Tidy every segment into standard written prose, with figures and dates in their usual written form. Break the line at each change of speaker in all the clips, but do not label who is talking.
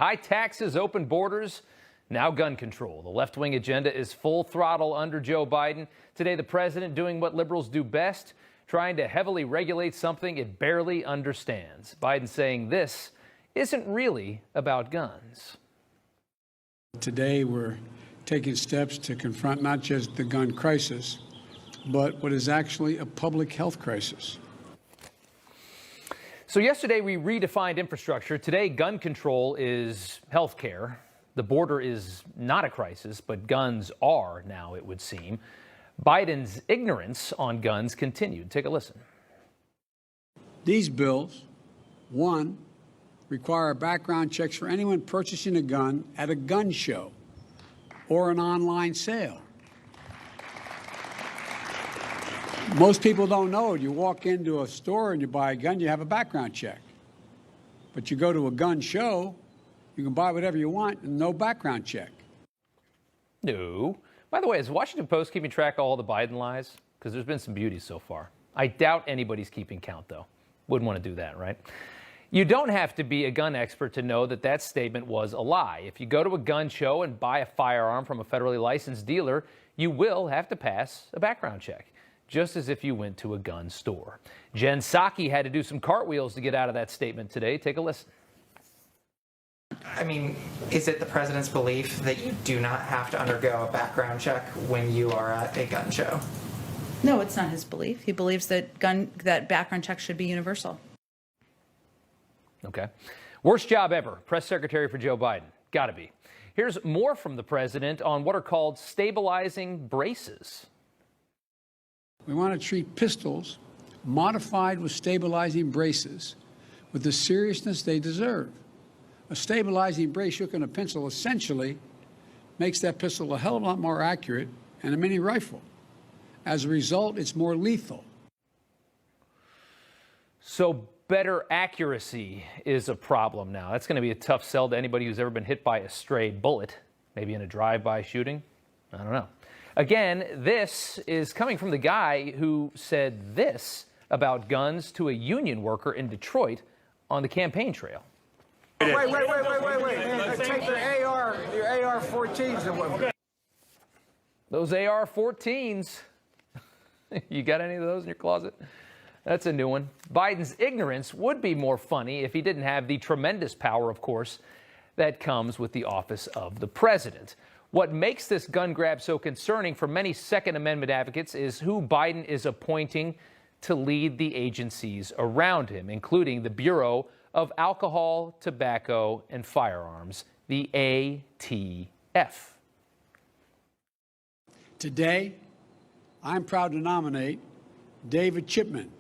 High taxes, open borders, now gun control. The left-wing agenda is full throttle under Joe Biden. Today, the president doing what liberals do best, trying to heavily regulate something it barely understands. Biden saying this isn't really about guns.
Today, we're taking steps to confront not just the gun crisis, but what is actually a public health crisis.
So yesterday we redefined infrastructure. Today, gun control is health care. The border is not a crisis, but guns are now, it would seem. Biden's ignorance on guns continued. Take a listen.
These bills, one, require background checks for anyone purchasing a gun at a gun show or an online sale. Most people don't know it. You walk into a store and you buy a gun, you have a background check. But you go to a gun show, you can buy whatever you want and no background check.
No. By the way, is Washington Post keeping track of all the Biden lies? Because there's been some beauties so far. I doubt anybody's keeping count, though. Wouldn't want to do that, right? You don't have to be a gun expert to know that that statement was a lie. If you go to a gun show and buy a firearm from a federally licensed dealer, you will have to pass a background check, just as if you went to a gun store. Jen Psaki had to do some cartwheels to get out of that statement today. Take a listen.
I mean, is it the president's belief that you do not have to undergo a background check when you are at a gun show?
No, it's not his belief. He believes that background checks should be universal.
Okay. Worst job ever. Press secretary for Joe Biden. Gotta be. Here's more from the president on what are called stabilizing braces.
We want to treat pistols modified with stabilizing braces with the seriousness they deserve. A stabilizing brace shook in a pencil essentially makes that pistol a hell of a lot more accurate than a mini rifle. As a result, it's more lethal.
So better accuracy is a problem now. That's going to be a tough sell to anybody who's ever been hit by a stray bullet, maybe in a drive-by shooting. I don't know. Again, this is coming from the guy who said this about guns to a union worker in Detroit on the campaign trail.
Wait. Take your AR-14s.
Those AR-14s, you got any of those in your closet? That's a new one. Biden's ignorance would be more funny if he didn't have the tremendous power, of course, that comes with the office of the president. What makes this gun grab so concerning for many Second Amendment advocates is who Biden is appointing to lead the agencies around him, including the Bureau of Alcohol, Tobacco, and Firearms, the ATF.
Today, I'm proud to nominate David Chipman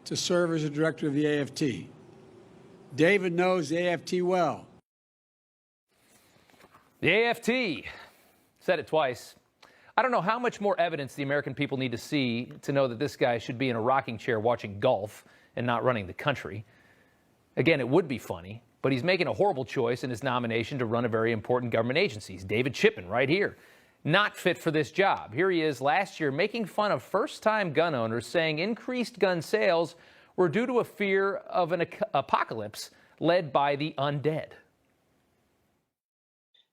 to serve as the director of the AFT. David knows the AFT well.
The AFT. Said it twice. I don't know how much more evidence the American people need to see to know that this guy should be in a rocking chair watching golf and not running the country. Again, it would be funny, but he's making a horrible choice in his nomination to run a very important government agency. David Chipman, right here. Not fit for this job. Here he is last year making fun of first-time gun owners, saying increased gun sales were due to a fear of an apocalypse led by the undead.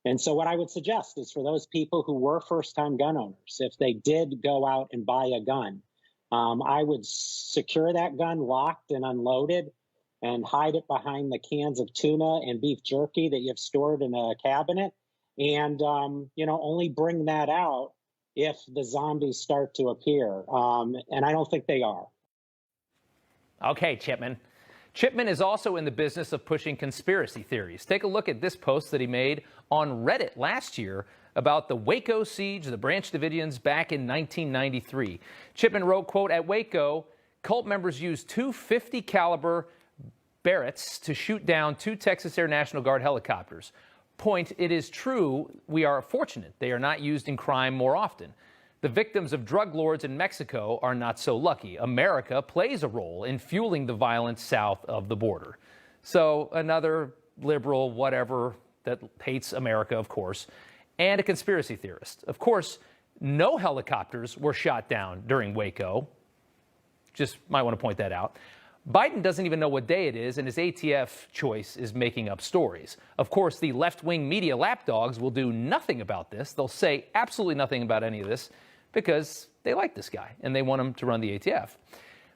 And so what I would suggest is for those people who were first-time gun owners, if they did go out and buy a gun, I would secure that gun locked and unloaded and hide it behind the cans of tuna and beef jerky that you have stored in a cabinet. And, only bring that out if the zombies start to appear. And I don't think they are.
Okay, Chipman. Chipman is also in the business of pushing conspiracy theories. Take a look at this post that he made on Reddit last year about the Waco siege of the Branch Davidians back in 1993. Chipman wrote, quote, at Waco, cult members used two .50 caliber Barretts to shoot down two Texas Air National Guard helicopters. Point, it is true, we are fortunate they are not used in crime more often. The victims of drug lords in Mexico are not so lucky. America plays a role in fueling the violence south of the border. So another liberal, whatever, that hates America, of course, and a conspiracy theorist. Of course, no helicopters were shot down during Waco. Just might want to point that out. Biden doesn't even know what day it is, and his ATF choice is making up stories. Of course, the left-wing media lapdogs will do nothing about this. They'll say absolutely nothing about any of this because they like this guy and they want him to run the ATF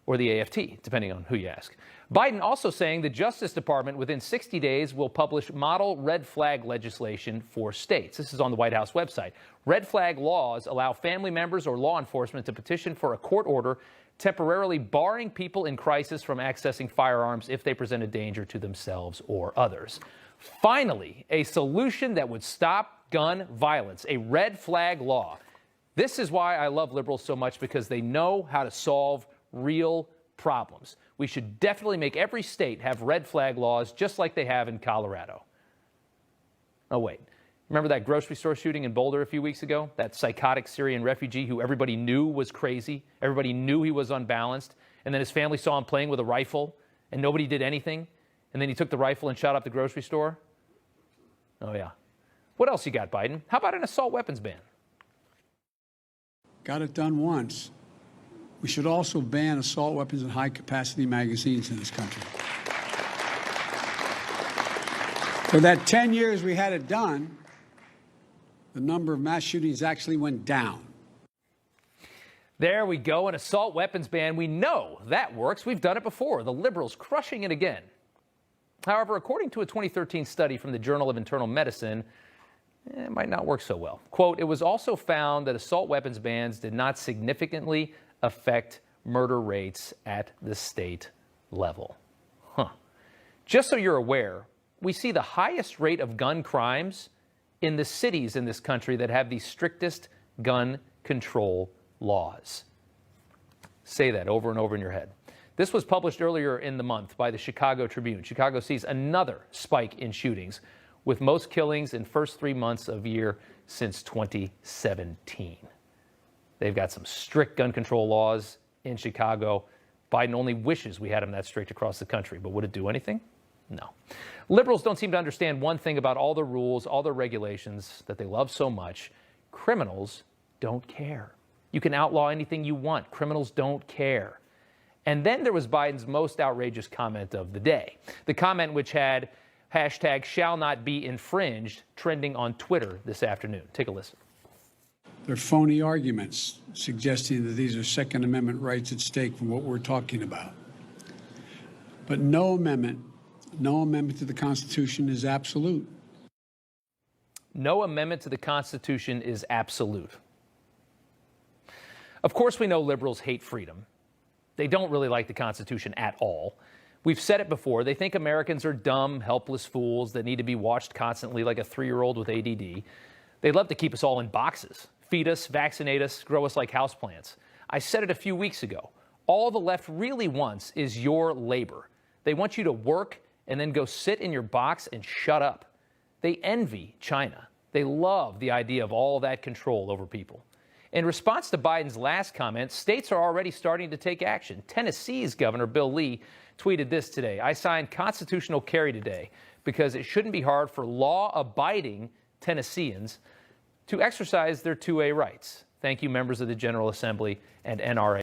or the AFT, depending on who you ask. Biden also saying the Justice Department within 60 days will publish model red flag legislation for states. This is on the White House website. Red flag laws allow family members or law enforcement to petition for a court order temporarily barring people in crisis from accessing firearms if they present a danger to themselves or others. Finally, a solution that would stop gun violence, a red flag law. This is why I love liberals so much, because they know how to solve real problems. We should definitely make every state have red flag laws just like they have in Colorado. Oh, wait. Remember that grocery store shooting in Boulder a few weeks ago? That psychotic Syrian refugee who everybody knew was crazy. Everybody knew he was unbalanced. And then his family saw him playing with a rifle and nobody did anything. And then he took the rifle and shot up the grocery store. Oh, yeah. What else you got, Biden? How about an assault weapons ban?
Got it done once. We should also ban assault weapons and high-capacity magazines in this country. For that 10 years we had it done, the number of mass shootings actually went down.
There we go, an assault weapons ban. We know that works. We've done it before. The liberals crushing it again. However, according to a 2013 study from the Journal of Internal Medicine, it might not work so well. Quote, it was also found that assault weapons bans did not significantly affect murder rates at the state level. Just so you're aware, we see the highest rate of gun crimes in the cities in this country that have the strictest gun control laws. Say that over and over in your head. This was published earlier in the month by the Chicago Tribune. Chicago sees another spike in shootings, with most killings in first 3 months of year since 2017. They've got some strict gun control laws in Chicago. Biden only wishes we had them that strict across the country, but would it do anything? No. Liberals don't seem to understand one thing about all the rules, all the regulations that they love so much. Criminals don't care. You can outlaw anything you want. Criminals don't care. And then there was Biden's most outrageous comment of the day. The comment which had hashtag shall not be infringed trending on Twitter this afternoon. Take a listen.
They're phony arguments suggesting that these are Second Amendment rights at stake from what we're talking about. But no amendment to the Constitution is absolute.
No amendment to the Constitution is absolute. Of course, we know liberals hate freedom. They don't really like the Constitution at all. We've said it before. They think Americans are dumb, helpless fools that need to be watched constantly like a 3-year-old with ADD. They love to keep us all in boxes, feed us, vaccinate us, grow us like houseplants. I said it a few weeks ago. All the left really wants is your labor. They want you to work and then go sit in your box and shut up. They envy China. They love the idea of all that control over people. In response to Biden's last comment, states are already starting to take action. Tennessee's Governor Bill Lee tweeted this today. I signed constitutional carry today because it shouldn't be hard for law-abiding Tennesseans to exercise their 2A rights. Thank you, members of the General Assembly and NRA.